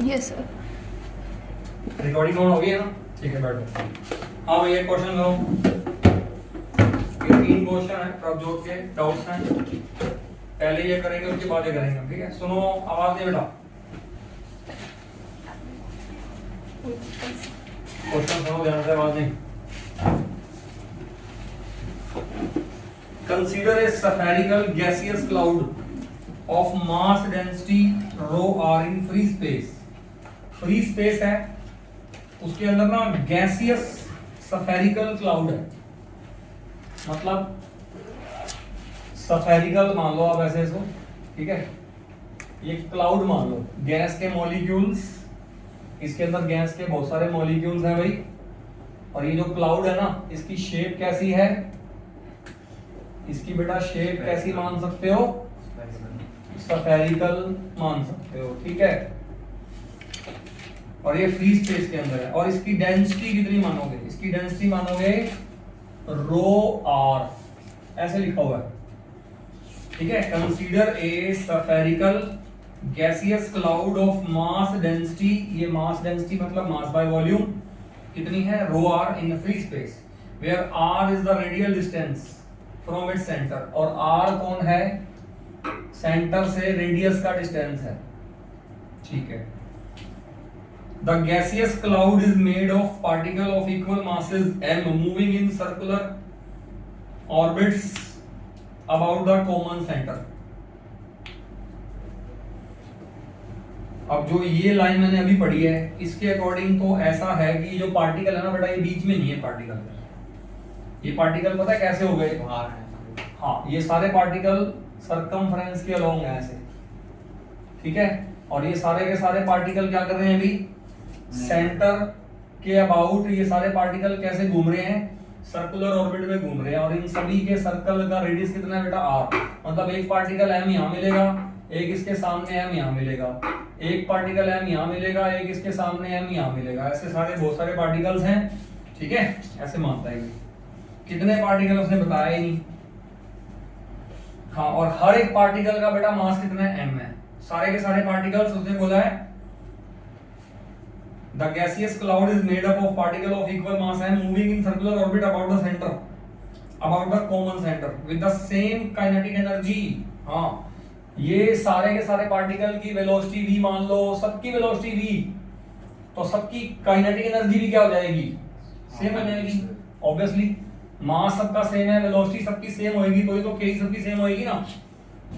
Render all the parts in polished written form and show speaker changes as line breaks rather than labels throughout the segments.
Yes sir.
Recording on हो गई है ना? ठीक है, बैठो। हाँ भैया, क्वेश्चन लो। ये 3 क्वेश्चन है प्रभजोत के, डाउट्स हैं। पहले ये करेंगे, उसके बाद ये करेंगे, ठीक है? सुनो, आवाज दे बेटा। क्वेश्चन सुनो ध्यान से, आवाज नहीं। Consider a spherical gaseous cloud of mass density rho r in free space. Free space है, उसके अंदर ना गैसियस spherical cloud है। मतलब spherical मान लो आप ऐसे इसको, ठीक है? ये क्लाउड मान लो, गैस के मॉलिक्यूल्स, इसके अंदर गैस के बहुत सारे मॉलिक्यूल्स हैं भाई। और ये जो क्लाउड है ना, इसकी शेप कैसी है? इसकी बेटा शेप कैसी मान सकते हो? स्फेरिकल मान सकते हो, ठीक है? और ये फ्री स्पेस के अंदर है। और इसकी डेंसिटी कितनी मानोगे? इसकी डेंसिटी मानोगे रो आर, ऐसे लिखा हुआ है, ठीक है? Consider a spherical gaseous cloud of mass density, ये मास डेंसिटी मतलब मास बाय वॉल्यूम कितनी है? Rho r in free space, where r is the radial distance from its centre. और आर कौन है? सेंटर से रेडियस का डिस्टेंस है, ठीक है? The gaseous cloud is made of particle of equal masses m moving in circular orbits about the common centre. अब जो ये लाइन मैंने अभी पढ़ी है, इसके अकॉर्डिंग तो ऐसा है कि जो पार्टिकल है ना बेटा, ये बीच में नहीं है पार्टिकल। ये पार्टिकल पता है कैसे हो गए? बाहर है। हाँ, ये सारे पार्टिकल सर्कमफ्रेंस के अलोंग हैं ऐसे, ठीक है? और ये सारे के सारे पार्टिकल क्या कर रहे हैं अभी? सेंटर के अबाउट ये सारे पार्टिकल कैसे घूम रहे हैं? सर्कुलर ऑर्बिट में घूम रहे हैं। और इन सभी के सर्कल का रेडियस कितना है बेटा? आर। मतलब एक पार्टिकल m यहाँ मिलेगा, एक इसके सामने m यहाँ मिलेगा, एक पार्टिकल m यहाँ मिलेगा, एक इसके सामने m यहाँ मिलेगा। ऐसे सारे बहुत सारे पार्टिकल्स हैं, ठीक है? ऐसे मानता है। कितने पार्टिकल उसने बताया ही नहीं। हाँ, और हर एक पार्टिकल का बेटा मास कितना है? m है। सारे के सारे पार्टिकल्स उसने बोला है the gaseous cloud is made up of particle of equal mass m moving in circular orbit about the centre, about the common centre with the same kinetic energy. हाँ, ये सारे के सारे पार्टिकल की वेलोसिटी v मान लो, सबकी velocity v, तो सबकी काइनेटिक एनर्जी भी क्या हो जाएगी? सेम हो जाएगी। ऑब्वियसली मास सबका सेम है, वेलोसिटी सबकी सेम होएगी, तो ही तो के सबकी सेम होएगी ना।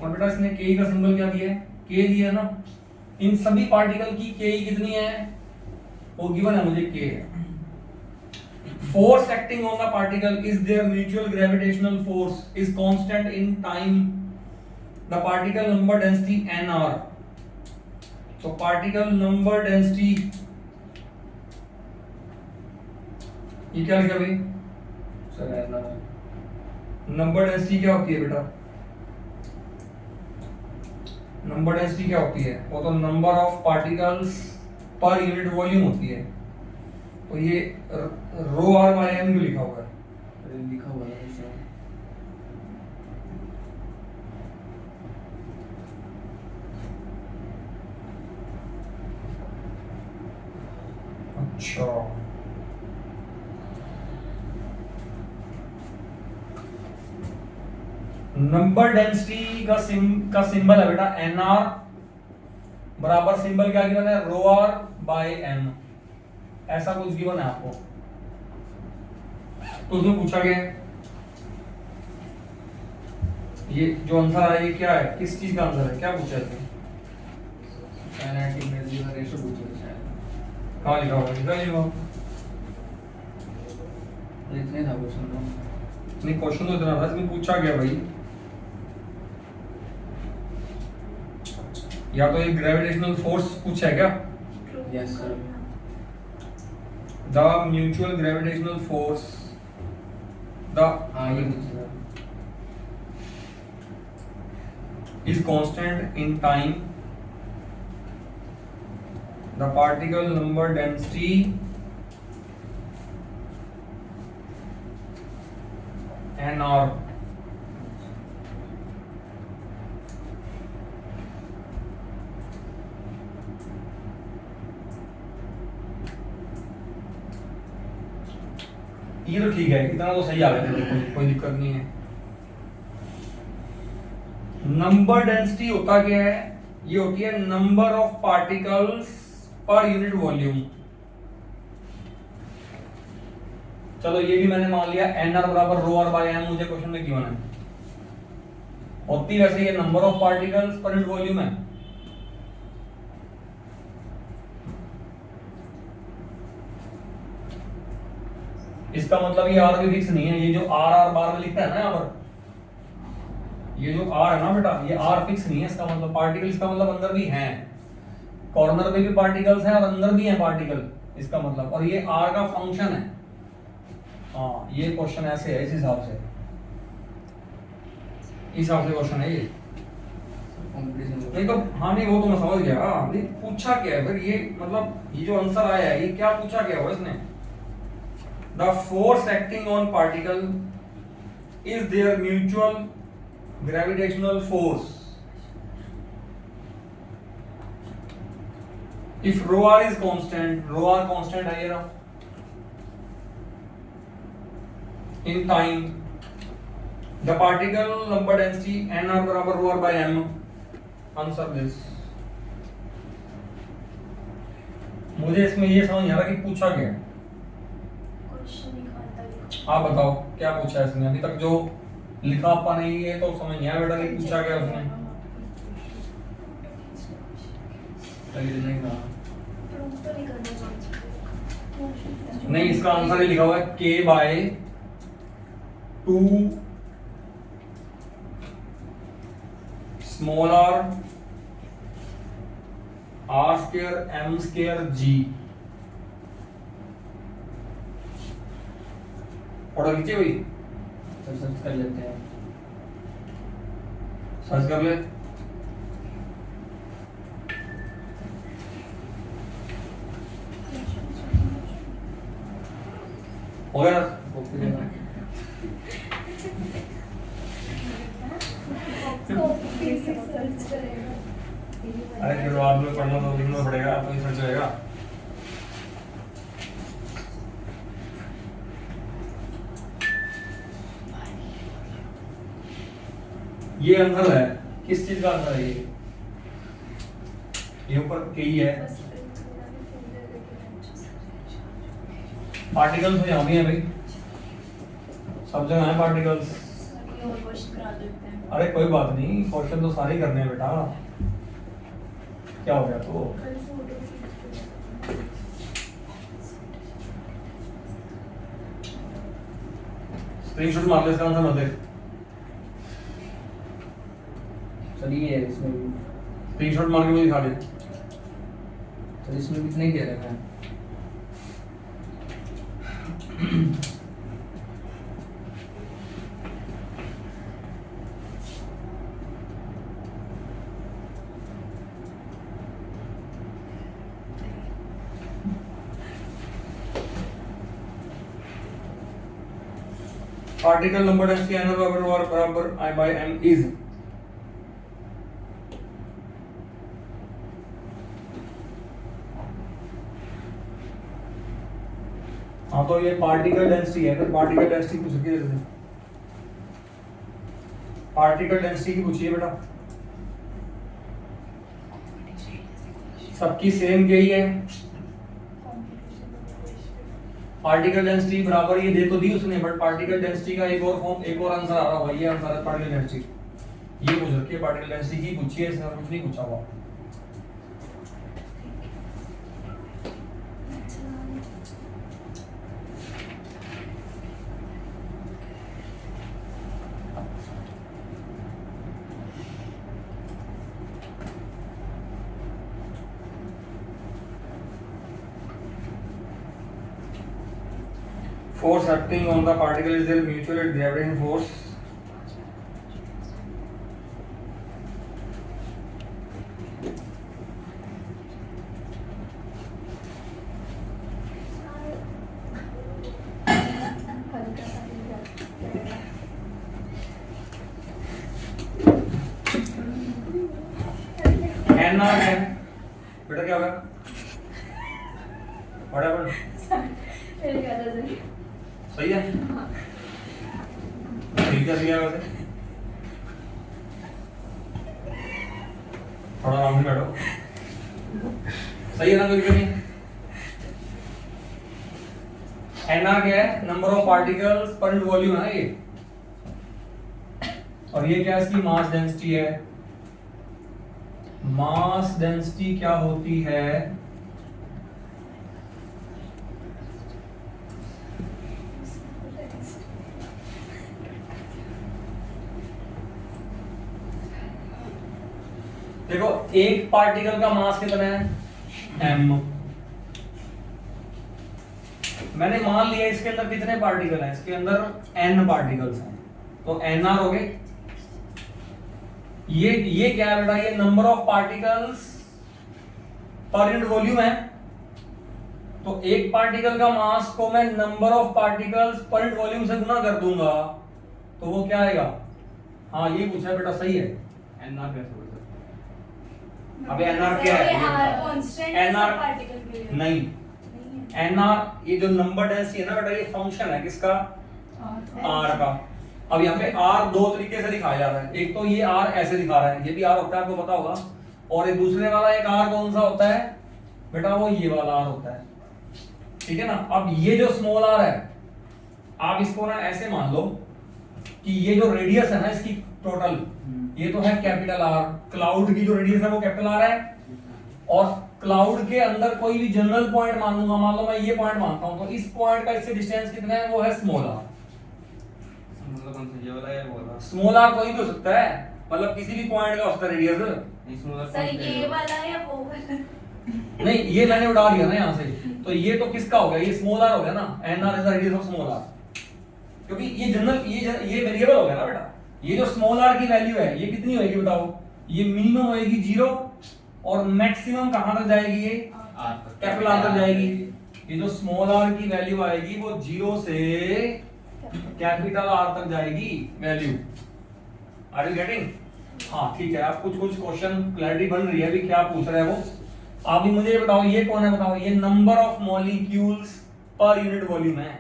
और बेटा इसने के का सिंबल क्या दिया है? के दिया है ना। इन सभी पार्टिकल की के कितनी है? वो गिवन है मुझे, के है। Force acting on the particle is there mutual gravitational force is constant in time the particle number density nr। तो पार्टिकल नंबर डेंसिटी ये क्या लिखा भाई? नंबर डेंसिटी क्या होती है बेटा? नंबर डेंसिटी क्या होती है? वो तो number of particles per unit volume होती है। तो ये रो आर बाय एम क्यों लिखा हुआ है?
लिखा हुआ है सर।
अच्छा, नंबर डेंसिटी का सिंबल है बेटा nr, बराबर सिंबल क्या गिवन है? Rho are bye m। ऐसा कुछ गिवन है आपको, तो उसमें पूछा गया है ये जो आंसर है ये क्या है? किस चीज का आंसर है? क्या पूछा है?
काइनेटिक एनर्जी का रेशो पूछा है शायद।
कहाँ लिखा हुआ है? निकालिए वो।
इतने था क्वेश्चन तो।
नहीं, क्वेश्चन तो इतना था, इसमें पूछा गया भाई। या तो एक ग्रेविटेशनल फोर्स पूछा है क्या?
Yes sir.
The mutual gravitational force the
हाँ, ये पूछा
is constant in time, the particle number density nr। ये तो ठीक है, इतना तो सही आ गया, कोई दिक्कत नहीं है। नंबर डेंसिटी होता क्या है? ये होती है number of particles per unit volume. चलो ये भी मैंने मान लिया nr बराबर रो आर बाय एम, मुझे क्वेश्चन में गिवन है। होती वैसे ये number of particles per unit volume है। इसका मतलब ये आर भी फिक्स नहीं है, ये जो आर आर बार में लिखता है ना यहाँ पर, ये जो आर है ना बेटा, ये आर फिक्स नहीं है। इसका मतलब पार्टिकल, इसका मतलब अंदर भी हैं, कॉर्नर पे भी पार्टिकल्स हैं और अंदर भी हैं पार्टिकल, इसका मतलब, और ये आर का फंक्शन है। हाँ ये क्वेश्चन ऐसे है, इस हिसाब से, इस हिसाब से क्वेश्चन है ये। नहीं तो हाँ नहीं वो तो मैं समझ गया, नहीं पूछा क्या है फिर ये, मतलब ये जो आंसर आया है ये क्या पूछा क्या हुआ इसने? The force acting on particle is there mutual gravitational force if rho r is constant, rho r constant है ये ना, in time the particle number density nr बराबर rho r by m, answer this। मुझे इसमें ये समझ नहीं आ रहा कि पूछा क्या है। आप बताओ क्या पूछा है इसमें? अभी तक जो लिखा आपका नहीं है तो समझ नहीं आया बेटा कि पूछा क्या उसने। नहीं इसका आंसर ही लिखा हुआ है k by 2 small r r square m square g। Order नीचे हुई,
सर्च कर लेते हैं,
सर्च कर ले। हो गया? अरे फिर बाद में पढ़ना तो लिखना पड़ेगा, तो ही सर्च होएगा। ये आंसर है, किस चीज का आंसर है ये ऊपर के ही है। पार्टिकल्स तो यहाँ भी है भाई, सब जगह है पार्टिकल्स। अरे कोई बात नहीं, क्वेश्चन तो सारे करने हैं बेटा, क्या हो गया तो। स्क्रीनशॉट मार ले इसका आंसर मत दे।
चलिए इसमें भी,
स्क्रीनशॉट मार के मुझे दिखा दे।
चलिए इसमें भी नहीं दे रखा है।
पार्टिकल नंबर डेंसिटी n बराबर I by m is, हाँ तो ये पार्टिकल डेंसिटी है, फिर पार्टिकल डेंसिटी पूछ रही है, पार्टिकल डेंसिटी की पूछिए बेटा। सबकी सेम यही है, पार्टिकल डेंसिटी बराबर ये दे तो दी उसने, बट पार्टिकल डेंसिटी का एक और फॉर्म, एक और आंसर आ रहा होगा। ये आंसर है पार्टिकल डेंसिटी, ये पूछ रखी है पार्टिकल डेंसिटी की पूछी है, इसने कुछ नहीं पूछा हुआ। Force acting on the particle is their mutual gravitational force. N R है बेटा, क्या होगा? What happened? सही है? ठीक है वैसे, थोड़ा आराम से बैठो। सही है ना? कोई नहीं। NR क्या है? Number of particles per unit volume है ये, और ये क्या इसकी मास डेंसिटी है। मास डेंसिटी क्या होती है? देखो एक पार्टिकल का मास कितना है? m। मैंने मान लिया इसके अंदर कितने पार्टिकल हैं, इसके अंदर n पार्टिकल्स हैं, तो nr हो गए। ये क्या है बेटा? ये number of particles per unit volume है। तो एक पार्टिकल का मास को मैं number of particles per unit volume से गुना कर दूंगा, तो वो क्या आएगा? हाँ ये पूछा है बेटा, सही है।
NR कैसे बोलते
अबे NR क्या है? NR
पार्टिकल के लिए
नहीं, NR ये जो नंबर डेंसिटी है ना बेटा, ये फंक्शन है किसका? R का। अब यहाँ पे R दो तरीके से दिखाया जा रहा है। एक तो ये R ऐसे दिखा रहा है, ये भी R होता है, आपको पता होगा। और एक दूसरे वाला एक R कौन सा होता है बेटा? वो ये वाला R होता है, ठीक है ना? अब ये जो स्मॉल r है, आप इसको ना ऐसे मान लो कि ये जो रेडियस है ना इसकी टोटल, ये तो है कैपिटल R। क्लाउड की जो रेडियस है वो कैपिटल R है, और क्लाउड के अंदर कोई भी जनरल पॉइंट मान लूंगा, मान लो मैं ये पॉइंट मानता हूं, तो इस पॉइंट का इससे डिस्टेंस कितना है? वो है स्मॉल r।
मतलब कौन सा ये वाला है वो वाला?
स्मॉल r कोई भी हो सकता है, मतलब किसी भी पॉइंट का होता है रेडियस।
इसमें वाला
सर
कौन सा
ये
है?
वाला या वो वाला?
नहीं ये मैंने उड़ा दिया ना यहाँ से, तो ये तो किसका हो गया? ये स्मॉल r हो गया ना। nr is the radius of small r, क्योंकि ये जनरल ये वेरिएबल हो गया ना बेटा। ये जो स्मॉल r की वैल्यू है ये कितनी होएगी बताओ? ये मिनिमम होएगी 0, और मैक्सिमम कहां तक जाएगी? ये
R तक।
कैपिटल R तक जाएगी। ये जो स्मॉल r की वैल्यू आएगी वो 0 से कैपिटल R तक जाएगी वैल्यू। Are you getting? हाँ ठीक है। आप कुछ क्वेश्चन क्लैरिटी बन रही है अभी क्या पूछ रहे हैं वो। आप भी मुझे ये बताओ, ये कौन है बताओ? ये number of molecules per unit volume है।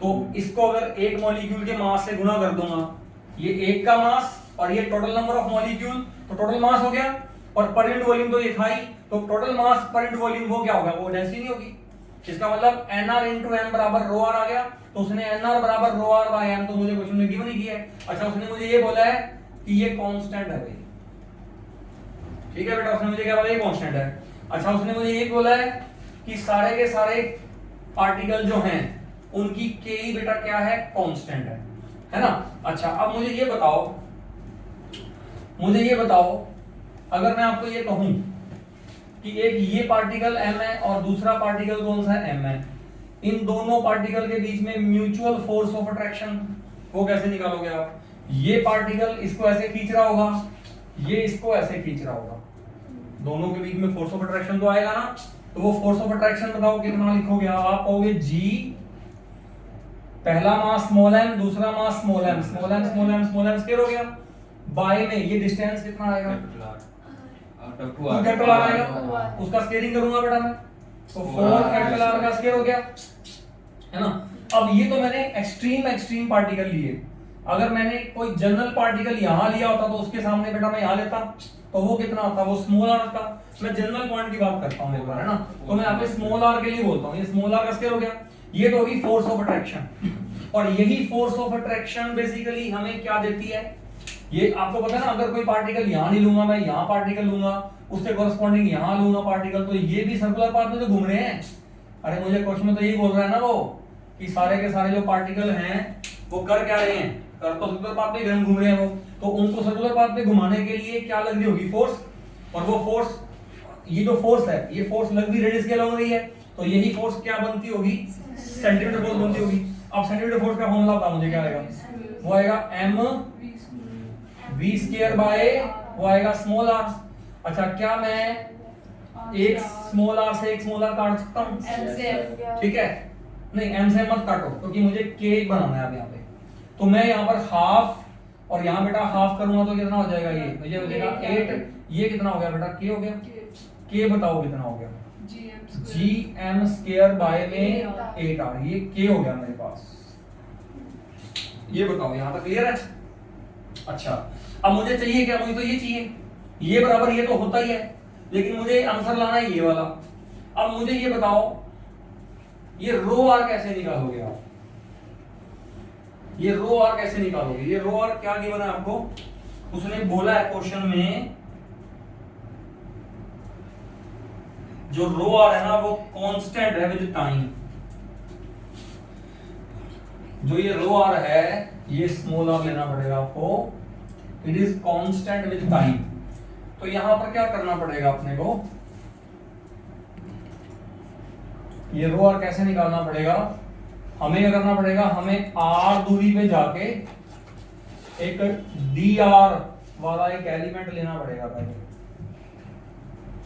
तो इसको अगर एक मॉलिक्यूल के मास से गुना कर दूंगा, ये एक का मास और ये टोटल नंबर ऑफ मॉलिक्यूल, तो टोटल मास हो गया, और पर यूनिट वॉल्यूम तो ये था ही, तो टोटल मास पर यूनिट वॉल्यूम वो क्या होगा? वो डेंसिटी नहीं होगी। इसका मतलब nr into m बराबर रो r आ गया। तो उसने nr बराबर रो r बाय m तो मुझे क्वेश्चन में गिवन ही किया है। अच्छा उसने मुझे ये बोला है कि ये कांस्टेंट है भाई, ठीक है बेटा। उसने मुझे क्या बोला? ये कांस्टेंट है। अच्छा उसने मुझे ये बोला है कि सारे के सारे पार्टिकल जो हैं उनकी के ही बेटा क्या है? कांस्टेंट है ना। अच्छा अब मुझे ये बताओ, अगर मैं आपको ये कहूं कि एक ये पार्टिकल m है और दूसरा पार्टिकल कौन सा है? m है। इन दोनों पार्टिकल के बीच में म्यूचुअल फोर्स ऑफ अट्रैक्शन वो कैसे निकालोगे आप? ये पार्टिकल इसको ऐसे खींच रहा होगा, ये इसको ऐसे खींच रहा होगा, दोनों के बीच में फोर्स ऑफ अट्रैक्शन तो आएगा ना। तो वो फोर्स ऑफ अट्रैक्शन बताओ कितना लिखोगे आप? कहोगे g, पहला मास स्मॉल m, दूसरा mass small m, small m small m small m square हो गया, बाय में ये डिस्टेंस कितना आएगा? कैपिटल R आएगा। उसका स्केलिंग करूंगा बेटा मैं, तो 4 कैपिटल R का स्केयर हो गया, है ना। अब ये तो मैंने एक्सट्रीम पार्टिकल लिए। अगर मैंने कोई जनरल पार्टिकल यहां लिया होता तो उसके सामने बेटा मैं यहां लेता तो वो कितना होता? वो स्मॉल r था। मैं जनरल पॉइंट की बात करता हूं एक बार, है ना। तो मैं यहाँ पे स्मॉल r के लिए बोलता हूं, ये स्मॉल r का स्केयर हो गया। ये तो होगी फोर्स ऑफ अट्रैक्शन, और यही फोर्स ऑफ अट्रैक्शन बेसिकली हमें क्या देती है? ये आपको पता है ना, अगर कोई पार्टिकल यहां नहीं लूंगा, मैं यहां पार्टिकल लूंगा, उसके कॉरेस्पॉन्डिंग यहां लूंगा पार्टिकल, तो ये भी सर्कुलर पाथ में तो घूम रहे हैं। अरे मुझे क्वेश्चन में तो यही बोल रहा है ना वो, कि सारे के सारे जो पार्टिकल हैं वो कर क्या रहे हैं? कर तो सर्कुलर पाथ में घूम रहे हैं वो, तो उनको सर्कुलर पाथ में घुमाने के लिए क्या लग रही होगी? फोर्स। और वो फोर्स, ये जो फोर्स है, ये फोर्स लग भी रेडियस के अलॉन्ग रही है, तो यही फोर्स क्या बनती होगी? सेंटीमीटर फोर्स बनती होगी। अब सेंटीमीटर फोर्स का फॉर्मूला बता मुझे, क्या आएगा? वो आएगा m v स्क्वायर बाय वो आएगा स्मॉल r। अच्छा क्या मैं एक स्मॉल r से एक स्मॉल r काट सकता हूं? ठीक है, नहीं m से मत काटो क्योंकि मुझे k बनाना है अब यहाँ पे। तो मैं यहाँ पर हाफ और यहाँ बेटा हाफ करूंगा तो कितना हो जाएगा? ये मुझे हो जाएगा 8। ये कितना हो गया बेटा? k हो गया। k बताओ कितना हो गया? जी एम स्क्वायर बाय में 8r, ये k हो गया मेरे पास। ये बताओ यहाँ तक क्लियर है? अच्छा, अब मुझे चाहिए क्या? मुझे तो ये चाहिए, ये बराबर ये तो होता ही है, लेकिन मुझे आंसर लाना है ये वाला। अब मुझे ये बताओ, ये रो आर कैसे निकालोगे आप? ये रो आर कैसे निकालोगे? ये रो आर क्या गिवन है आपको? उसने बोला है क्वेश्चन में, जो रो आर है ना वो कांस्टेंट है विद टाइम। जो ये रो आर है, ये स्मॉल आर लेना पड़ेगा आपको, it is constant with time. तो यहां पर क्या करना पड़ेगा अपने को? ये रो आर कैसे निकालना पड़ेगा? हमें क्या करना पड़ेगा? हमें आर दूरी पे जाके एक डी आर वाला एक एलिमेंट लेना पड़ेगा पहले।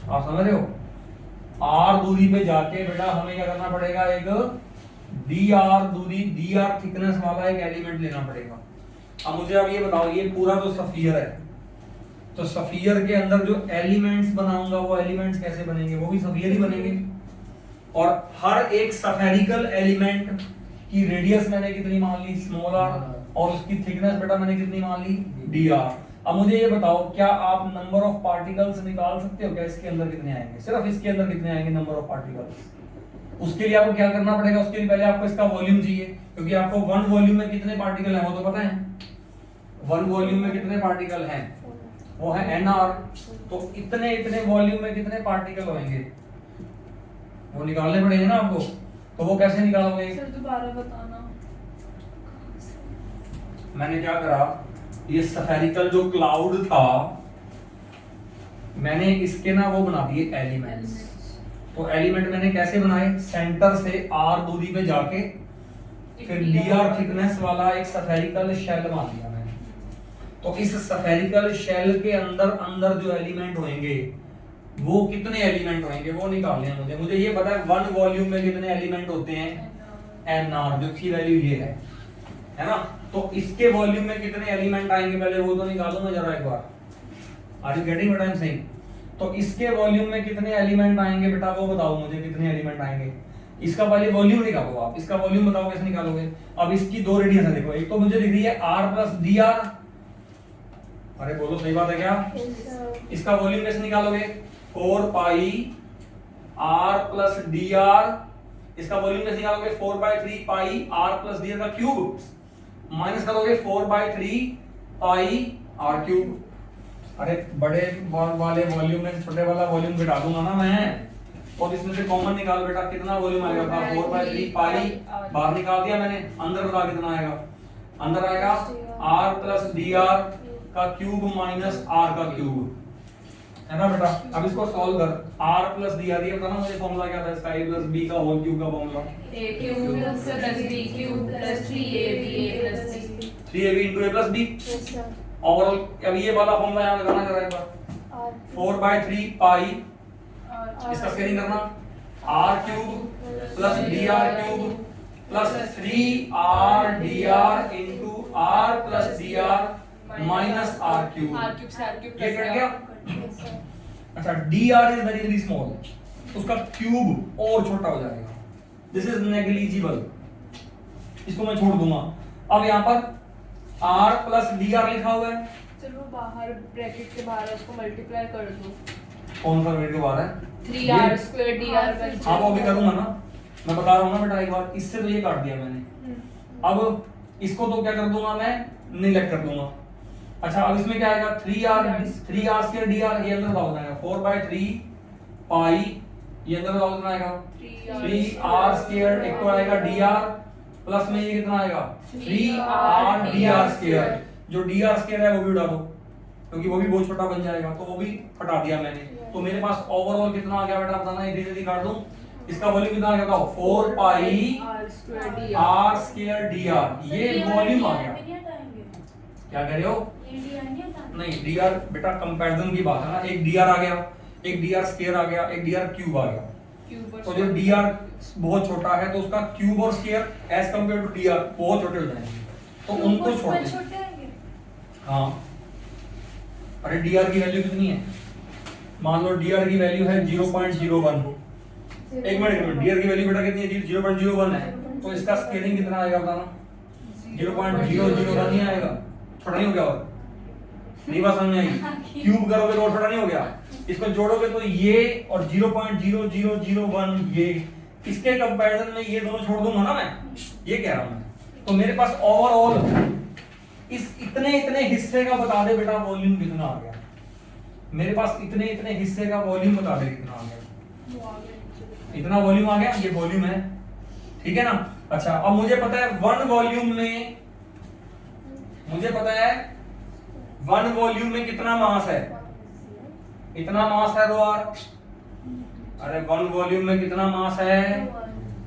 आप समझ रहे हो? आर दूरी पे जाके बेटा हमें क्या करना पड़ेगा? एक डी आर दूरी, डी आर थिकनेस वाला एक एलिमेंट लेना पड़ेगा। अब मुझे अब ये बताओ, ये पूरा तो सफियर है, तो सफियर के अंदर जो एलिमेंट्स बनाऊंगा वो एलिमेंट्स कैसे बनेंगे? वो भी सफियर ही बनेंगे। और हर एक सफेरिकल एलिमेंट की रेडियस मैंने कितनी मान ली? स्मॉल आर, और उसकी थिकनेस बेटा मैंने कितनी मान ली? D R. अब मुझे ये बताओ, क्या आप नंबर ऑफ पार्टिकल्स निकाल सकते हो क्या? इसके अंदर कितने आएंगे? सिर्फ इसके अंदर कितने आएंगे नंबर ऑफ पार्टिकल्स? उसके लिए आपको क्या करना पड़ेगा? उसके लिए पहले आपको इसका वॉल्यूम चाहिए, क्योंकि आपको वन वॉल्यूम में कितने पार्टिकल हैं वो तो पता है। वन वॉल्यूम में कितने पार्टिकल हैं? वो है nr। तो इतने इतने वॉल्यूम में कितने पार्टिकल होंगे वो निकालने पड़ेंगे ना आपको। तो वो कैसे निकालोगे?
सर दोबारा बताना।
मैंने क्या करा, ये सफेरिकल जो क्लाउड था, मैंने इसके ना वो बना दिए एलिमेंट्स। तो एलिमेंट मैंने कैसे बनाए? सेंटर से आर दूरी पे जाके फिर डी आर थिकनेस वाला एक सफेरिकल शेल बना दिया मैंने। तो इस सफेरिकल शेल के अंदर अंदर जो एलिमेंट होंगे वो कितने एलिमेंट होंगे वो निकालने हैं मुझे। मुझे ये पता है वन वॉल्यूम में कितने एलिमेंट होते हैं? एन आर, जो की वैल्यू ये है ना। तो इसके वॉल्यूम में कितने एलिमेंट आएंगे पहले वो तो निकालो ना जरा एक बार। Are you getting what I am saying? तो इसके वॉल्यूम में कितने एलिमेंट आएंगे बेटा वो बताओ मुझे, कितने एलिमेंट आएंगे? इसका पहले वॉल्यूम निकालो आप। इसका वॉल्यूम बताओ कैसे निकालोगे? अब इसकी दो रेडियस है, देखो एक तो मुझे दिख रही है आर प्लस डी आर। अरे बोलो सही बात है क्या? इसका वॉल्यूम कैसे निकालोगे? 4 pi are plus D R. इसका वॉल्यूम कैसे निकालोगे? 4/3 पाई आर प्लस डी आर का क्यूब माइनस करोगे 4/3 पाई आर क्यूब। अरे बड़े वाले वॉल्यूम में छोटे वाला वॉल्यूम घटा दूंगा ना मैं, और इसमें से कॉमन निकाल बेटा, कितना वॉल्यूम आएगा? 4/3 पाई बाहर निकाल दिया मैंने, अंदर बता कितना आएगा? अंदर आएगा आर प्लस डी आर का क्यूब माइनस आर का क्यूब, है ना बेटा। अब इसको सॉल्व कर, r प्लस डी आर, ये बताना मुझे फॉर्मूला क्या था इसका? a प्लस b का होल क्यूब का formula
a cube plus b cube plus 3ab plus c
3ab into a plus b। Overall अब ये वाला फॉर्मूला यहां लगाना जरा एक बार, 4/3 पाई, इसका स्क्वायरिंग करना, r cube plus dr cube plus 3r dr into r plus dr minus r cube. ये कट गया। अच्छा, dr is very very small, उसका क्यूब और छोटा हो जाएगा, दिस इज नेग्लिजिबल, इसको मैं छोड़ दूंगा। अब यहाँ पर r प्लस dr लिखा हुआ है,
चलो बाहर ब्रैकेट के बाहर उसको मल्टीप्लाई कर दो।
कौन सा ब्रैकेट के बाहर है?
3r स्क्वायर dr बन
हाँ वो भी करूंगा ना, मैं बता रहा हूँ ना बेटा एक बार, इससे तो ये काट दिया मैंने। अब इसको तो क्या कर दूंगा मैं, निगलेक्ट कर दूंगा। अच्छा अब इसमें क्या आएगा, 3r स्क्वायर dr, ये अंदर डाल देना, 4/3 पाई, ये अंदर डाल देना आएगा 3r स्क्वायर, एक तो आएगा dr प्लस में ये कितना आएगा 3r dr स्क्वायर, जो dr स्क्वायर है वो भी डालो क्योंकि वो भी बहुत छोटा बन जाएगा, तो वो भी हटा दिया मैंने। तो मेरे पास ओवरऑल कितना आ गया बेटा बताना, ये धीरे काट दूं, इसका वॉल्यूम कितना आ गया बताओ, 4 पाई r स्क्वायर dr, ये वॉल्यूम आ गया। क्या कह रहे हो? नहीं, dr बेटा कंपैरिजन की बात है ना, एक dr आ गया, एक dr स्क्वायर आ गया, एक dr क्यूब आ गया। तो जो dr बहुत छोटा है तो उसका क्यूब और square as compare to dr बहुत छोटे हो जाएंगे, तो उनको छोड़ दें। हाँ, अरे dr की वैल्यू कितनी है? मान लो dr की वैल्यू है 0.01, एक मिनट, डियर की वैल्यू बेटा कितनी है? 0.01 है, तो इसका स्केलिंग कितना आएगा बताना? 0.001 नहीं आएगा, छोटा नहीं हो गया? और नहीं बात समझ में आई? क्यूब करोगे तो छोटा नहीं हो गया, इसको जोड़ोगे तो ये और 0.0001 ये, इसके कंपैरिजन में ये दोनों छोड़ दूंगा ना मैं, ये कह रहा हूं मैं। तो मेरे पास ओवरऑल इस इतने हिस्से का बता दे बेटा वॉल्यूम कितना आ गया। मेरे पास इतने हिस्से का वॉल्यूम बता दे कितना आ गया। इतना वॉल्यूम आ गया, ये वॉल्यूम है, ठीक है ना। अच्छा, अब मुझे पता है वन वॉल्यूम में, मुझे पता है वन वॉल्यूम में कितना मास है, इतना मास है रो आर। अरे वन वॉल्यूम में कितना मास है,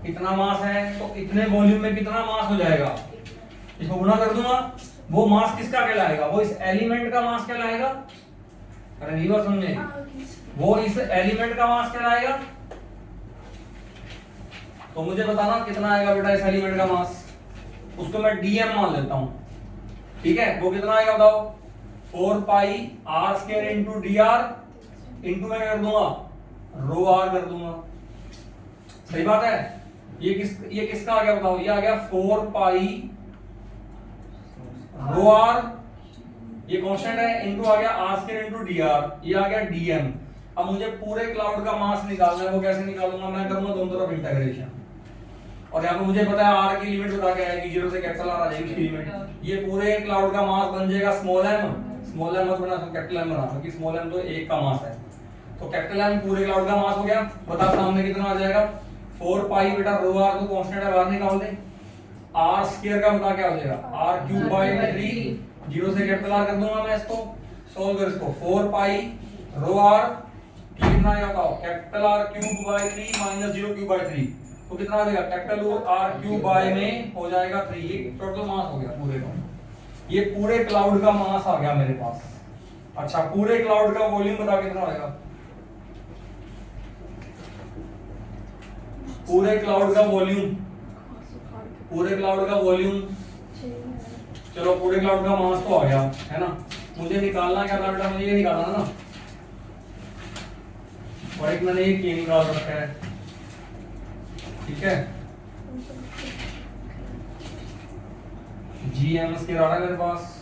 इतना मास है, तो इतने वॉल्यूम में कितना मास हो जाएगा, इसको गुणा कर दूंगा। वो मास किसका कहलाएगा? वो इस एलिमेंट का मास कहलाएगा। अरे नहीं बात समझे? वो इस एलिमेंट का मास कहलाएगा। तो मुझे बताना कितना आएगा बेटा इस एलिमेंट का मास, उसको मैं डीएम मान लेता हूं, ठीक है। वो कितना आएगा बताओ? 4 pi r square into d r into मैं कर दूंगा रो आर कर दूंगा। सही बात है? ये किसका आ गया बताओ? ये आ गया 4 पाई रो आर, ये कांस्टेंट है, इंटू आ गया r square into d r, ये आ गया डीएम। अब मुझे पूरे क्लाउड का मास निकालना है, वो कैसे निकालूंगा? मैं करूंगा दोनों तरफ इंटीग्रेशन, और यहाँ पे मुझे पता है आर की लिमिट बता के आएगी, 0 से कैपिटल आर आ जाएगी उसकी लिमिट। ये पूरे क्लाउड का मास बन जाएगा स्मॉल एम, स्मॉल एम मत बना, कैपिटल एम बना, क्योंकि स्मॉल एम तो एक का मास है। तो कैपिटल एम पूरे क्लाउड का मास हो गया। बता सामने कितना आ जाएगा? 4 पाई बेटा रो आर तो कांस्टेंट है, बाहर निकाल दे। आर स्क्वायर का बता क्या हो जाएगा? आर क्यूब बाय 3, 0 से कैपिटल आर कर दूंगा मैं इसको, सोल्व कर इसको। 4 पाई रो आर कितना आएगा बताओ? Capital R cube by 3 minus 0 cube by 3, तो कितना आ जाएगा? कैपिटल आर क्यूब बाय में हो जाएगा 3। ये टोटल मास हो गया पूरे का, ये पूरे क्लाउड का मास आ गया मेरे पास। अच्छा, पूरे क्लाउड का वॉल्यूम बता कितना आएगा? पूरे क्लाउड का वॉल्यूम, पूरे क्लाउड का वॉल्यूम, चलो पूरे क्लाउड का मास तो आ गया है ना। मुझे निकालना क्या था बेटा? मुझे ये निकालना ना, और एक मैंने ये निकाल रखा है, ठीक है। GM स्क्वायर आ रहा है मेरे पास,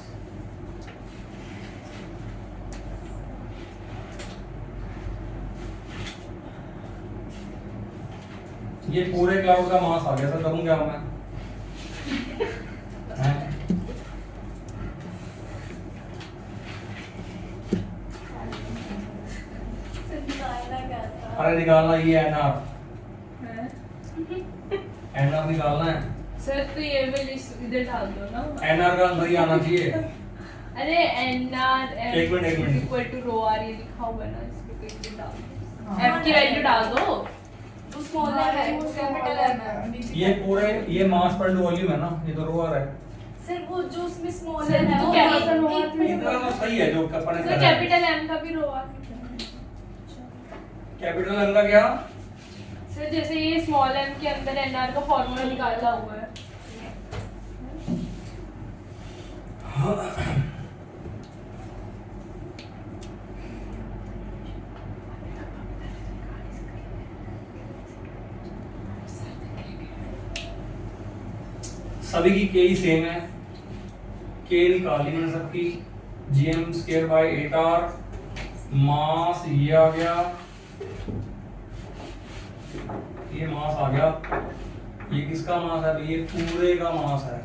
ये पूरे क्लाउड का मास आ गया। सर करूं क्या मैं? अरे निकालना ये एनआर, एनआर निकालना है
सर। तो ये वाली इधर डाल दो ना,
एनआर का अंदर ही आना चाहिए।
अरे एनआर
एक minute
equal to rho r, ये लिखा हुआ है ना, इसको कहीं डाल दो, एफ की वैल्यू डाल दो।
वो स्मॉल है, वो कैपिटल है।
ये पूरे ये मास पर वॉल्यूम है ना, ये तो रो आर है
सर। वो जो उसमें स्मॉल
सर,
है
तो
वो
कैपिटल रो आर में
इतना तो सही है जो अपन
सर, कैपिटल एम का भी रो आर।
कैपिटल एम का क्या?
सर जैसे ये स्मॉल एम के अंदर एनआर का फॉर्मूला निकाला हुआ है।
सभी की के ही सेम है, के निकाली मैंने सबकी। GM स्क्वायर बाय 8R, मास ये आ गया, ये मास आ गया। ये किसका मास है? ये पूरे का मास है।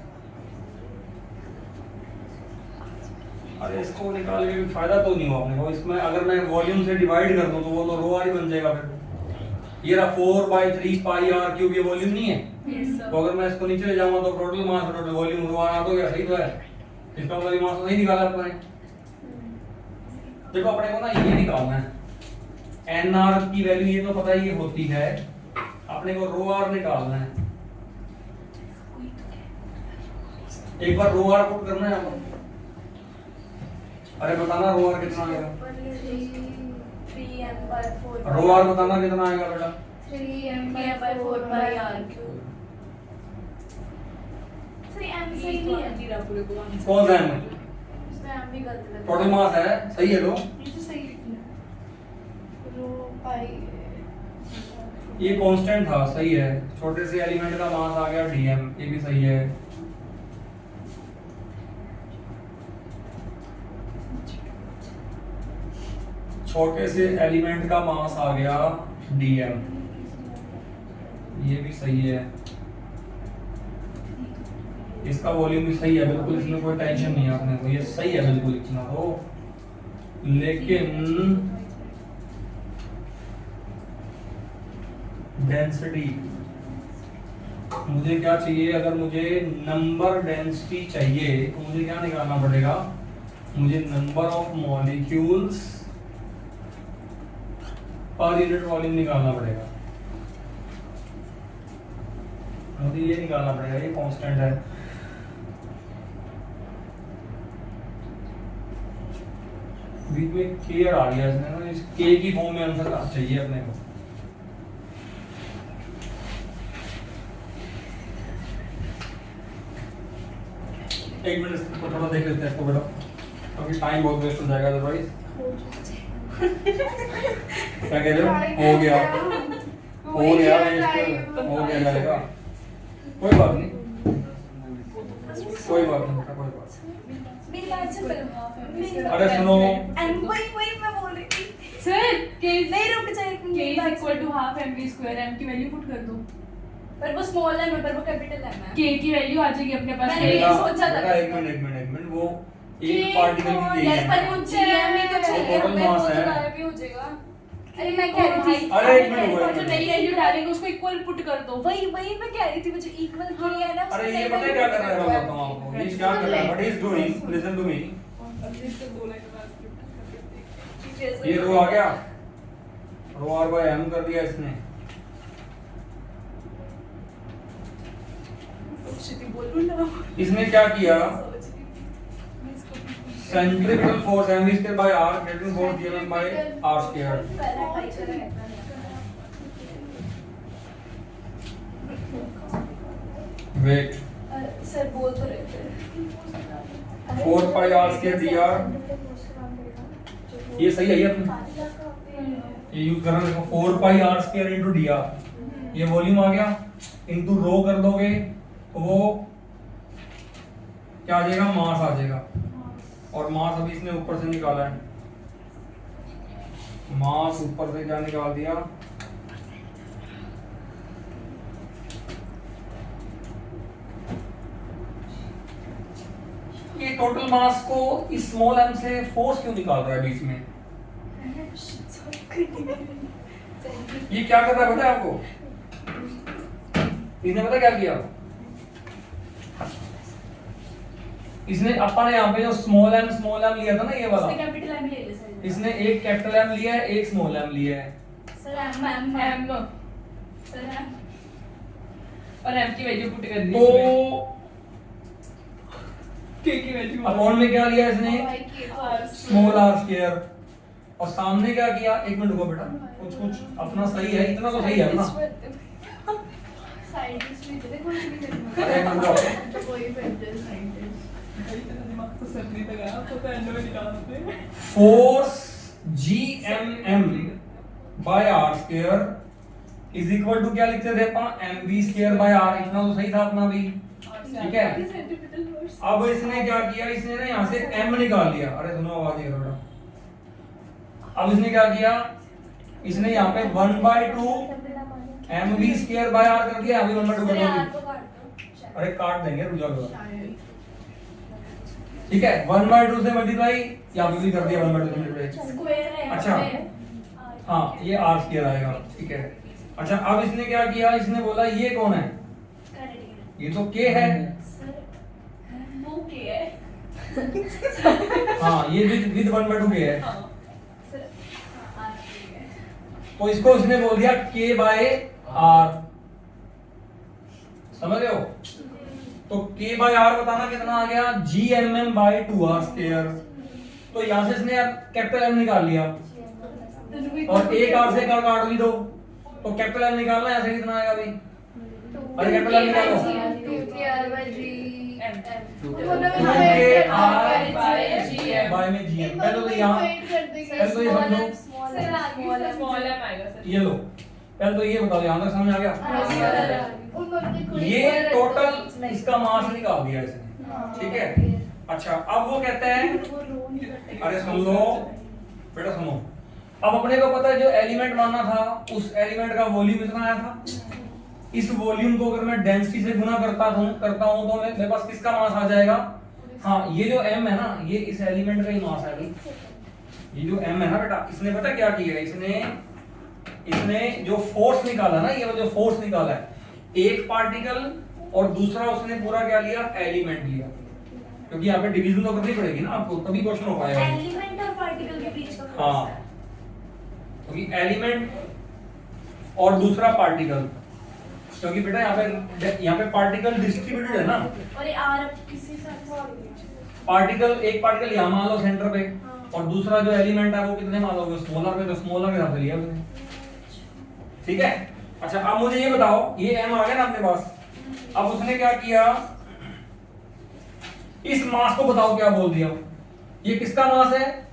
अरे इसको निकाल के भी फायदा तो नहीं हुआ अपने को। इसमें अगर मैं वॉल्यूम से डिवाइड कर दूं तो वो तो रो आर ही बन जाएगा फिर। ये रहा 4/3 पाई आर क्यूब, ये वॉल्यूम नहीं है। तो अगर मैं इसको नीचे ले जाऊंगा तो total mass total volume rho r तो क्या सही तो है। इसका मतलब ये मास नहीं निकाला अपने। देखो अपने को ना ये निकालना है, एन आर की वैल्यू ये तो पता ही होती है, अपने को रो आर निकालना है। एक बार रो आर पुट करना है आपको। अरे बताना रो आर कितना आएगा?
3m/4
रो आर बताना कितना आएगा बेटा?
3m/4 by r cube। Sir m सही नहीं है,
कौन सा एम?
इसमें m भी गलत लग
टोटल मास है, सही है तो
ये तो सही लिखना है। रो पाई
ये कांस्टेंट था, सही है। छोटे से एलिमेंट का मास आ गया dm, ये भी सही है। छोटे से एलिमेंट का मास आ गया dm, ये भी सही है। इसका वॉल्यूम भी सही है बिल्कुल, इसमें कोई टेंशन नहीं है अपने को, ये सही है बिल्कुल इतना तो। लेकिन डेंसिटी मुझे क्या चाहिए? अगर मुझे नंबर डेंसिटी चाहिए तो मुझे क्या निकालना पड़ेगा? मुझे number of molecules per unit volume निकालना पड़ेगा। मुझे ये निकालना पड़ेगा, ये कांस्टेंट है। बीच में केयर आ गया इसमें ना, इस के की फॉर्म में आंसर चाहिए अपने को। एक मिनट इसको थोड़ा देख लेते हैं इसको बेटा, क्योंकि टाइम बहुत वेस्ट हो जाएगा अदरवाइज। क्या कह रहे हो? हो गया हो गया जाएगा, कोई बात नहीं, कोई बात नहीं बेटा, कोई बात नहीं।
मेरी बात सुन लो।
अरे सुनो,
वही मैं बोल रही थी।
सर k
नहीं रुक जाए,
k is equal to half mv square, m की वैल्यू पुट कर दो।
पर वो स्मॉल है, मैं पर वो कैपिटल है मैं।
k की वैल्यू आ जाएगी अपने पास।
मैंने
बेटा,
सोचा था।
बेटा, एक मिनट, वो एक पार्टिकल की
यार पर
चाहिए।
वो GM ही तो चाहिए
टोटल
हमें,
मास
वो तो
है।
गायब ही हो जाएगा। अरे मैं कह रही थी,
अरे एक मिनट रुको,
और जो नई वैल्यू डालेंगे उसको इक्वल पुट कर दो।
वही मैं कह रही थी, वो जो इक्वल की है ना।
अरे ये पता है क्या कर रहा है? मैं बताता हूँ आपको, ये क्या कर रहा है? What is doing, listen to me. ये रो आ गया, रो आर बाय एम कर दिया इसने। इसने क्या किया? Centrifugal force mv square by r greater force given by r square. Wait,
sir बोल तो रहे थे
4 पाई r स्क्वायर dr, ये सही है। ये अपने ये यूज करना, देखो 4 पाई r स्क्वायर इनटू dr, ये वॉल्यूम आ गया, इनटू रो कर दोगे तो वो क्या आ जाएगा? मास आ जाएगा। और मास अभी इसने ऊपर से निकाला है, मास ऊपर से क्या निकाल दिया? ये टोटल मास को इस स्मॉल m से फोर्स क्यों निकाल रहा है बीच में? ये क्या कर रहा है पता है आपको? इसने पता क्या किया? इसने अपन यहाँ पे जो स्मॉल m लिया था ना, ये वाला,
कैपिटल एम ले ले सर।
इसने एक कैपिटल M लिया है, एक स्मॉल m लिया है।
Sir m
m
sir m
और m की वैल्यू पुट कर दी
तो
इसमें। k की वैल्यू
अपॉन में क्या लिया इसने?
और
स्मॉल r स्क्वायर। और सामने क्या किया? एक मिनट रुको बेटा, कुछ अपना सही है, इतना तो सही है ना।
साइंटिस्ट भी थे, कुछ भी करना।
अरे एक मिनट रुको,
तो वही बेटर साइंटिस्ट।
दिमाग तो सर नहीं लगा, तो एंड में निकालते।
Force gmm by r square is equal to क्या लिखते थे अपन? mv स्क्वायर बाय r, इतना तो सही था अपना भी, ठीक है। अब इसने क्या किया? इसने ना यहाँ से m निकाल लिया। अरे सुनो, आवाज ये बेटा। अब इसने क्या किया? इसने यहाँ पे 1/2 mv स्क्वायर बाय r कर दिया, अभी 1/2 कर दोगे। अरे काट देंगे, रुक जाओ, ठीक है। 1/2 से मल्टीप्लाई, यहाँ पे भी कर दिया 1/2 से मल्टीप्लाई।
स्क्वायर है।
अच्छा, हाँ ये r स्क्वायर आएगा, ठीक है। अच्छा, अब इसने क्या किया? इसने बोला ये कौन है? ये तो k है।
वो क्या है?
हाँ, ये विद 1/2 k है।
सर
तो इसको इसने बोल दिया k बाय r, समझ रहे हो? तो k बाय r बताना कितना आ गया? gmm by 2r square. तो यहां से इसने कैपिटल M निकाल लिया, और एक r से कर काट भी दो, तो कैपिटल M निकालना, यहां से कितना आएगा अभी? अरे कैपिटल M निकालो,
2kr by g
बाय में gm। पहले तो यहाँ, पहले तो ये समझो,
स्मॉल m आएगा सर।
ये लो, पहले तो ये बताओ, यहाँ तक समझ आ गया? ये टोटल इसका मास निकाल दिया इसने, ठीक है। अच्छा अब वो कहता है, अरे सुन लो बेटा सुनो, अब अपने को पता है जो एलिमेंट माना था उस एलिमेंट का वॉल्यूम इतना आया था। इस वॉल्यूम को अगर मैं डेंसिटी से गुना करता हूं तो मेरे पास किसका मास आ जाएगा? हाँ, ये जो m है ना, ये इस एलिमेंट का ही मास है भाई। ये जो m है ना बेटा, इसने पता क्या किया है, इसने जो फोर्स निकाला ना, ये जो फोर्स निकाला है, एक पार्टिकल और दूसरा उसने पूरा क्या लिया? एलिमेंट लिया, क्योंकि यहाँ पे डिवीजन तो करनी पड़ेगी ना आपको, तभी क्वेश्चन हो पाएगा।
एलिमेंट और पार्टिकल के बीच का
हाँ, क्योंकि एलिमेंट और दूसरा पार्टिकल, क्योंकि बेटा यहाँ पे पार्टिकल डिस्ट्रीब्यूटेड है ना,
और ये आर किसी साथ
पार्टिकल, एक पार्टिकल यहाँ मान लो सेंटर पे, और दूसरा जो एलिमेंट है वो कितने मान लोगे? स्मॉलर पे, तो स्मॉलर के हिसाब से लिया मैंने, ठीक है। अच्छा अब मुझे ये बताओ, ये m आ गया ना अपने पास, अब उसने क्या किया, इस मास को बताओ क्या बोल दिया? ये किसका मास है?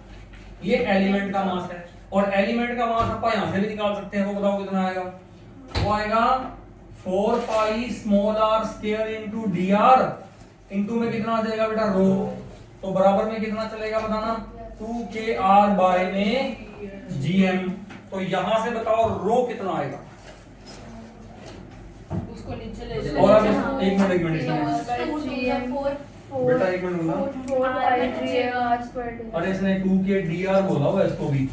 ये एलिमेंट का मास है, और एलिमेंट का मास अपन यहां से भी निकाल सकते हैं, वो बताओ कितना आएगा? वो आएगा 4 pi small r square into dr, into में कितना आ जाएगा बेटा? रो, तो बराबर में कितना चलेगा बताना? 2kr बाय में gm। तो यहां से बताओ रो कितना आएगा?
उसको नीचे ले
और अब एक मिनट बेटा, एक मिनट बोला, अरे इसने 2k dr बोला हुआ इसको भी।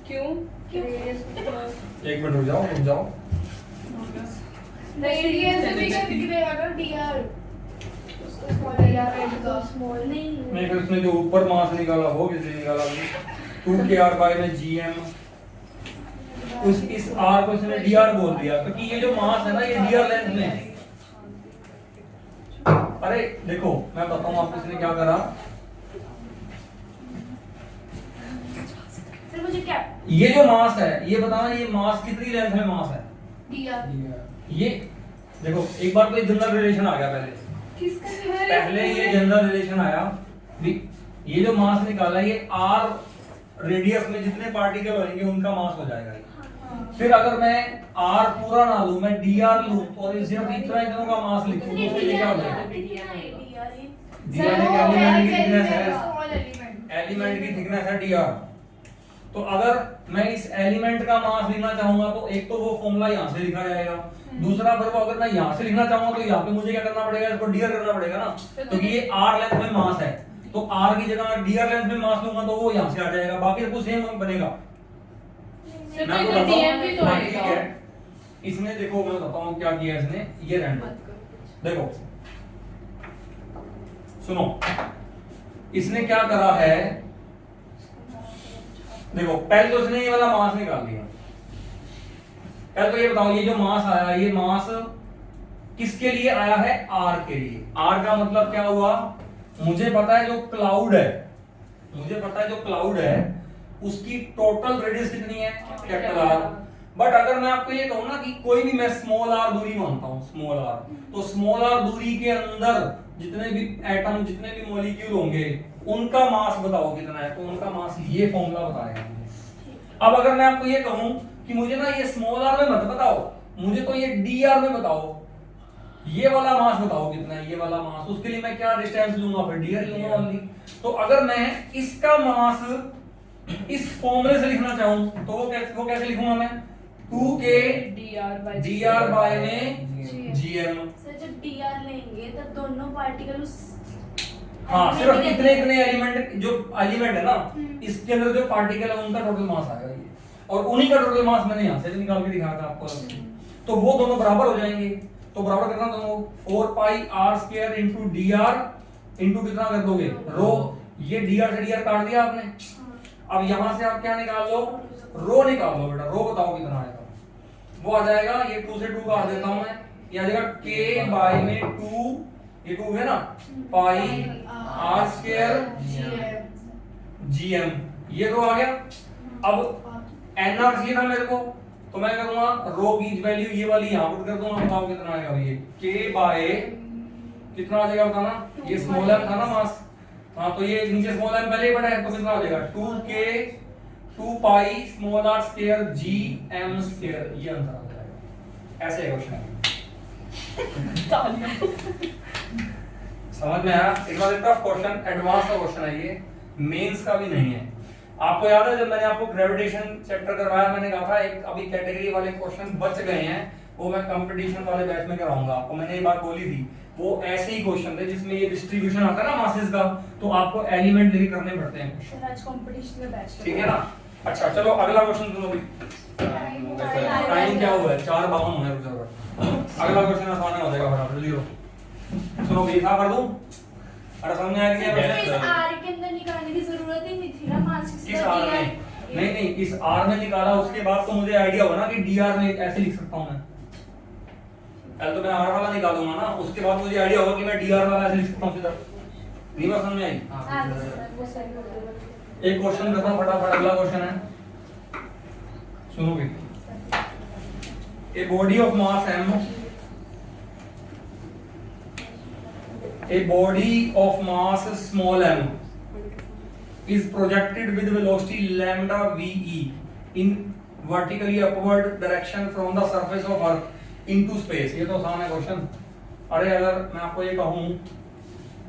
क्यों?
एक मिनट रुक जाओ। नहीं, फिर उसने जो ऊपर मास निकाला वो किसने निकाला? 2kr बाय में gm, उस इस r को इसने dr बोल दिया, क्योंकि ये जो मास है ना, ये dr लेंथ में है। अरे देखो मैं बताता हूँ आपको इसने क्या करा,
सर मुझे क्या
ये जो मास है, ये बताना ये मास कितनी लेंथ में मास है? ये देखो, एक बार तो ये जनरल रिलेशन आ गया पहले ये जनरल रिलेशन आया, ये जो मास निकाला ये r रेडियस में जितने पार्टिकल होंगे उनका मास हो जाएगा। फिर अगर मैं r पूरा ना लूं, मैं dr लूं और सिर्फ इतना का मास लिखूं तो ये क्या हो जाएगा? एलिमेंट की थिकनेस है dr। तो अगर मैं इस एलिमेंट का मास लिखना चाहूंगा तो एक तो वो फॉर्मूला यहाँ से लिखा जाएगा, दूसरा फिर वो अगर मैं यहाँ से लिखना चाहूंगा तो यहाँ पे मुझे क्या करना पड़ेगा? इसको dr करना पड़ेगा ना, क्योंकि ये r लेंथ में मास है, तो r की जगह मैं dr लेंथ में मास लूंगा तो वो यहाँ से आ जाएगा, बाकी सब कुछ सेम बनेगा। मैं आपको बताऊं, हाँ, ठीक है। इसने देखो मैं बताता हूँ क्या किया इसने, ये रैंडम देखो सुनो, इसने क्या करा है, देखो पहले तो इसने ये वाला मास निकाल लिया। पहले तो ये बताओ, ये जो मास आया, ये मास किसके लिए आया है? r के लिए। r का मतलब क्या हुआ? मुझे पता है जो क्लाउड है, उसकी टोटल रेडियस कितनी है? Capital R। बट अगर मैं आपको ये कहूं ना कि कोई भी मैं स्मॉल r दूरी मानता हूं, स्मॉल r, तो स्मॉल r दूरी के अंदर जितने भी एटम, जितने भी मॉलिक्यूल होंगे उनका मास बताओ कितना है, तो उनका मास ये फॉर्मूला बताएगा मुझे। अब अगर मैं आपको ये कहूं कि मुझे ना ये स्मॉल r में मत बताओ, मुझे तो ये dr में बताओ, ये वाला मास बताओ कितना है, ये वाला मास, उसके लिए मैं क्या डिस्टेंस लूंगा? फिर dr लूंगा ओनली। तो अगर मैं इसका मास इस फॉर्मूले से लिखना चाहूं तो वो कैसे लिखूंगा मैं? 2k dr बाय में gm।
सर जब dr लेंगे तब दोनों पार्टिकल उस,
हाँ, सिर्फ इतने एलिमेंट, जो एलिमेंट है ना इसके अंदर जो पार्टिकल है उनका टोटल मास आएगा ये, और उन्हीं का टोटल मास मैंने यहाँ से निकाल के दिखाया था आपको, तो वो दोनों बराबर हो जाएंगे। तो बराबर करना दोनों, 4 पाई r square into dr into कितना कर दोगे? रो। ये dr से dr काट दिया आपने, अब यहां से आप क्या निकाल लो? रो निकाल लो बेटा। रो बताओ कितना आएगा? वो आ जाएगा, ये 2 से 2 काट देता हूं मैं, ये आ जाएगा k बाय में 2, ये 2 है ना, पाई r स्क्वायर gm, ये रो आ गया। अब nr चाहिए था मेरे को, तो मैं करूंगा रो की वैल्यू ये वाली यहां पुट कर दूंगा, बताओ कितना आएगा? ये k बाय कितना आ जाएगा बताना? ये स्मॉल m था ना मास, हाँ, तो ये नीचे स्मॉल m पहले ही पड़ा है, तो कितना हो जाएगा? 2k 2 pi small r square g m square, ये आंसर आ जाएगा। ऐसे है क्वेश्चन समझ में आया? It was a tough question, advance का क्वेश्चन है ये, मेंस का भी नहीं है। आपको याद है जब मैंने आपको ग्रेविटेशन चैप्टर करवाया, मैंने कहा था एक अभी कैटेगरी वाले क्वेश्चन बच गए हैं, वो मैं कंपटीशन वाले बैच में कराऊंगा आपको। मैंने ये बात बोली थी, वो ऐसे ही क्वेश्चन थे जिसमें ये डिस्ट्रीब्यूशन आता है ना मासेस का, तो आपको एलिमेंट लेके करने पड़ते हैं।
सर आज कंपटीशन में बैच
ठीक है ना? अच्छा चलो अगला क्वेश्चन सुनो भी। टाइम क्या हुआ है? 4:52 होने रुक जाओ। अगला क्वेश्चन आसान हो जाएगा, फटाफट जल्दी करो। सुनो भी था कर दूं? अरे समझ में आया कि
तो
नहीं?
इस आर के अंदर निकालने की जरूरत ही नहीं थी ना, मास
इस आर में नहीं, इस आर में निकाला, उसके बाद तो मुझे आइडिया हुआ ना कि डीआर में ऐसे लिख सकता हूं मैं। पहले तो मैं आर वाला निकालूंगा ना, उसके बाद मुझे आइडिया होगा कि मैं डीआर वाला ऐसे लिख सकता हूं सीधा। नहीं बात समझ में आई?
वो सही हो गया।
एक क्वेश्चन करना फटाफट, अगला क्वेश्चन है, सुनो भी। A body of mass m, a body of mass small m is projected with velocity lambda ve in vertically upward direction from the surface of earth into space। ये तो आसान है क्वेश्चन। अरे अगर मैं आपको ये कहूं,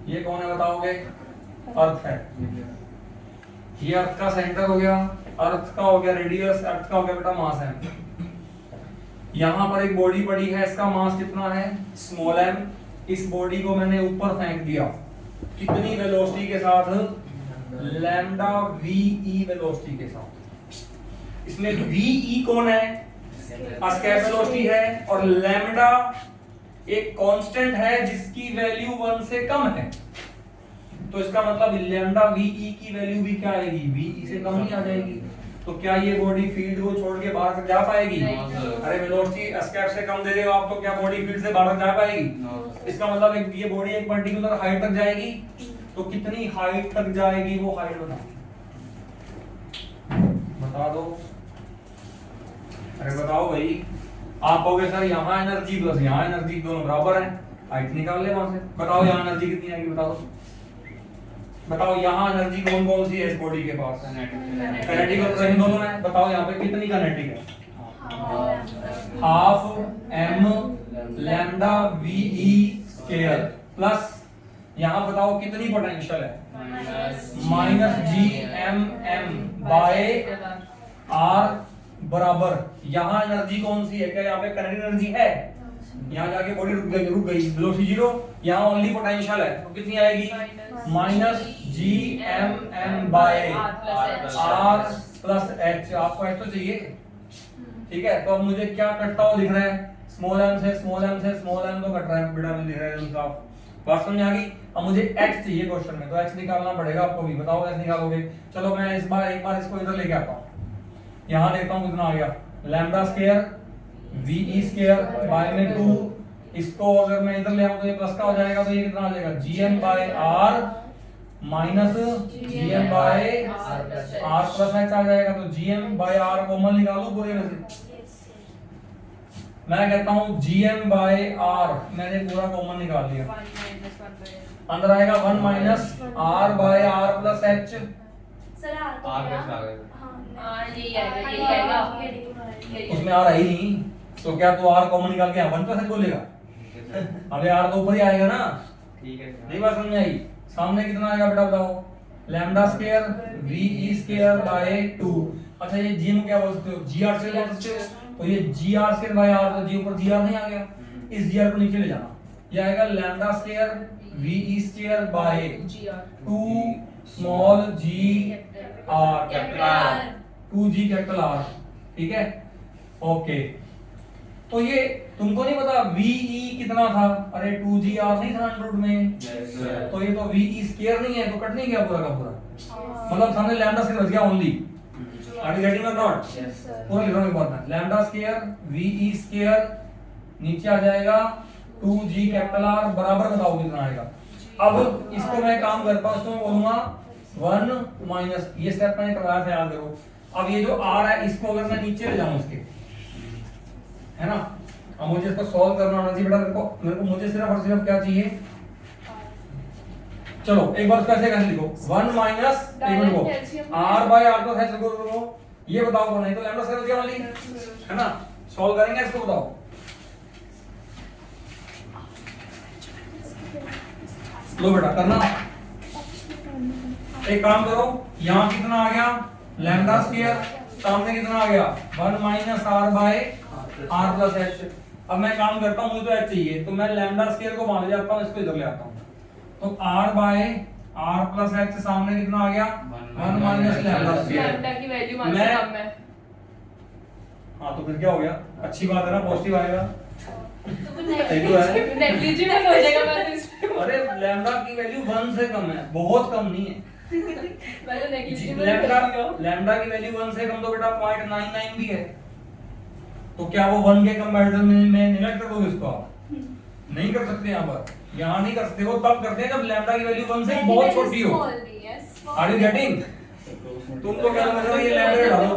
ये कौन है बताओगे? अर्थ है। ये अर्थ का सेंटर हो गया, अर्थ का हो गया रेडियस, अर्थ का हो गया बेटा मास m। यहां पर एक बॉडी पड़ी है, इसका मास कितना है? Small m। इस बॉडी को मैंने ऊपर फेंक दिया, कितनी वेलोसिटी के साथ? लैम्डा ve वेलोसिटी के साथ। इसमें ve कौन है? एस्केप वेलोसिटी है, और लैम्डा एक कांस्टेंट है जिसकी वैल्यू 1 से कम है। तो इसका मतलब लैम्डा ve की वैल्यू भी क्या आएगी? ve से कम ही आ जाएगी। तो क्या ये बॉडी फील्ड को छोड़ के बाहर तक जा पाएगी? अरे वेलोसिटी एस्केप से कम दे रहे हो आप, तो क्या बॉडी फील्ड से बाहर जा पाएगी? इसका मतलब ये बॉडी एक पर्टिकुलर हाइट तक जाएगी। तो कितनी हाइट तक जाएगी वो हाइट बता दो। अरे बताओ भाई। आप कहोगे सर यहाँ एनर्जी प्लस यहाँ एनर्जी दोनों बराबर है, हाइट निकाल ले वहां से। बताओ यहाँ एनर्जी कितनी आएगी? बताओ बताओ यहाँ एनर्जी कौन कौन सी है इस बॉडी के पास? काइनेटिक और प्राइम दोनों है। बताओ यहाँ पे कितनी काइनेटिक है? Half m lambda ve square plus यहाँ बताओ कितनी पोटेंशियल है? माइनस gmm बाय r बराबर यहाँ एनर्जी कौन सी है? क्या यहाँ पे काइनेटिक एनर्जी है? यहाँ जाके बॉडी रुक गई वेलोसिटी 0, यहाँ ओनली पोटेंशियल है, तो कितनी आएगी? Minus gmm by r plus h। आपको h तो चाहिए, ठीक है? तो अब मुझे क्या कटता हुआ दिख रहा है? स्मॉल m से स्मॉल m से स्मॉल m तो कट रहा है बेटा, मुझे दिख रहा है एकदम साफ। बात समझ आ गई? अब मुझे x चाहिए क्वेश्चन में, तो x निकालना पड़ेगा आपको भी। बताओ x निकालोगे? चलो मैं एक बार इसको इधर लेके आता हूँ। यहाँ देखता हूँ कितना आ गया। Lambda square ve square by में 2, इसको अगर मैं इधर ले आऊं तो ये प्लस का हो जाएगा, तो ये कितना आ जाएगा? gm by r minus gm by r plus h आ जाएगा। तो gm बाय r कॉमन निकालो पूरे में से। मैं कहता हूं gm बाय r, मैंने पूरा कॉमन निकाल लिया। अंदर आएगा 1 minus r by r plus h।
Sir r तो
आर
क्या?
प्लस आ गया।
हाँ
यही आएगा।
उसमें r है ही नहीं, तो क्या तू r कॉमन निकाल के 1 प्लस h बोलेगा? अबे r तो ऊपर ही आएगा ना।
ठीक है।
नहीं बात समझ आई? सामने कितना आएगा बेटा बताओ? Lambda square ve square by 2। अच्छा ये g में क्या बोल सकते हो? gr से बोल सकते हो। तो ये gr स्क्वायर बाय r, तो g ऊपर gr नहीं आ गया, इस gr को नीचे ले जाना। ये आएगा lambda square ve square by 2 small g r capital r, 2g capital r। ठीक है, ओके। तो ये तुमको नहीं पता ve कितना था? अरे 2gr नहीं था अंडर रूट में, तो ये तो ve स्क्वायर नहीं है, तो कट नहीं गया पूरा का पूरा। मतलब सामने लैम्डा स्क्वायर बच गया ओनली। आर यू गेटिंग और नॉट? पूरा लिख रहा हूं एक बार में। लैम्डा स्क्वायर ve स्क्वायर नीचे आ जाएगा 2g कैपिटल R बराबर, बताओ कितना आएगा? अब इसको मैं काम करता हूं, इसको मैं बोलूंगा 1 माइनस, ये स्टेप मैंने करवाया था याद करो। अब ये जो r है इसको अगर मैं नीचे ले जाऊं इसके, है ना? अब मुझे इसको सॉल्व करना आना चाहिए बेटा। मुझे सिर्फ और सिर्फ क्या चाहिए? चलो एक बार कैसे कैसे लिखो 1 माइनस एक मिनट को r by r plus h को ये बताओ कौन है, तो लैम्डा स्क्वायर क्या वाली है ना, सॉल्व करेंगे इसको, बताओ लो बेटा करना। एक काम करो, यहाँ कितना आ गया लैम्डा स्क्वायर, सामने कितना आ गया 1 minus r by r plus h। अब मैं काम करता हूँ, मुझे तो h चाहिए, तो मैं लैम्डा स्क्वायर को मान ले जाता हूँ, इसको इधर ले आता हूँ, तो r by r plus h सामने कितना आ गया 1 माइनस लैम्डा स्क्वायर।
लैम्डा की वैल्यू 1 से
मैं-
कम है।
हाँ तो फिर क्या हो गया, अच्छी बात है ना, पॉजिटिव आएगा।
तो
सही तो है।
नेग्लिजिबल हो जाएगा मैं तो इससे।
अरे लैम्डा की वैल्यू 1 से कम है, बहुत कम नहीं है।
मैं तो नेग्लिजिबल
लैम्डा की वैल्यू 1 से कम तो बेटा 0.99 भी है, तो क्या वो 1 के कंपैरिजन में निगलेक्ट कर दोगे इसको आप? नहीं कर सकते, यहाँ पर यहाँ नहीं कर सकते, वो तब करते हैं जब लैम्डा की वैल्यू 1 से बहुत छोटी हो। Are you getting? तुम तो क्या समझ रहे हो, ये लैम्डा हटा दो।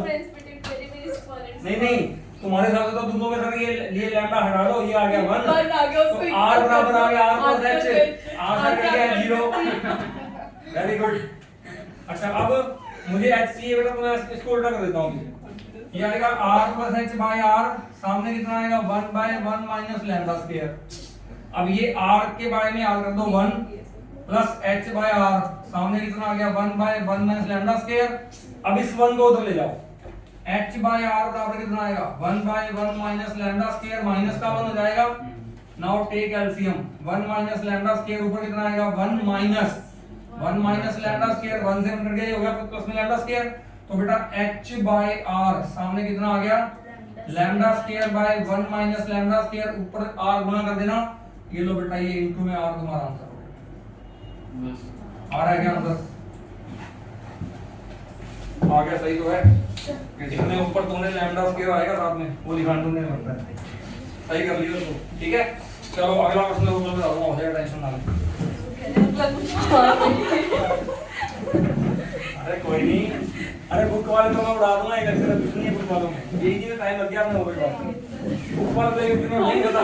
नहीं नहीं, तुम्हारे हिसाब से तो तुम लोग सर ये लैम्डा हटा दो, ये आ गया 1,
वन आ गया, उसको
तो r बराबर आ गया r plus h, r
R
से क्या 0। Very good. अच्छा अब मुझे h चाहिए बेटा, तो मैं इसको उल्टा कर देता हूँ, ये आएगा r plus h by r, सामने कितना आएगा 1 बाय 1 माइनस लैम्डा स्क्वायर। अब ये r के बारे में याद कर दो 1 प्लस h बाय r, सामने कितना आ गया 1 बाय 1 माइनस लैम्डा स्क्वायर। अब इस 1 को उधर ले जाओ, h बाय r बराबर कितना आएगा 1 by 1 minus lambda square, minus का 1 हो जाएगा। Now take LCM, 1 minus lambda square ऊपर कितना आएगा 1 माइनस लैम्डा स्क्वायर, 1 से कट गया, ये हो गया प्लस में लैम्डा स्क्वायर। तो बेटा h बाय r सामने कितना आ गया lambda square by 1 minus lambda square, ऊपर r गुना कर देना, ये लो बेटा ये इनटू में r तुम्हारा आंसर हो गया। आ रहा है क्या आंसर? आ गया, सही तो है। जितने ऊपर तुमने लैम्डा स्क्वायर आएगा साथ में वो दिखाना तुमने लगता है, सही कर लियो उसको, ठीक है। चलो अगला क्वेश्चन देखो, मैं बताऊंगा, हो जाएगा, टेंशन ना लो। अरे कोई नहीं, अरे बुक वाले तो मैं उड़ा दूंगा, एक अक्षर कुछ नहीं है बुक वालों में, यही चीज टाइम लग गया अपने मोबाइल पर, बुक वाले तो नहीं होता,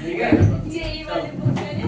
ठीक है।
यही वाली बुक मैंने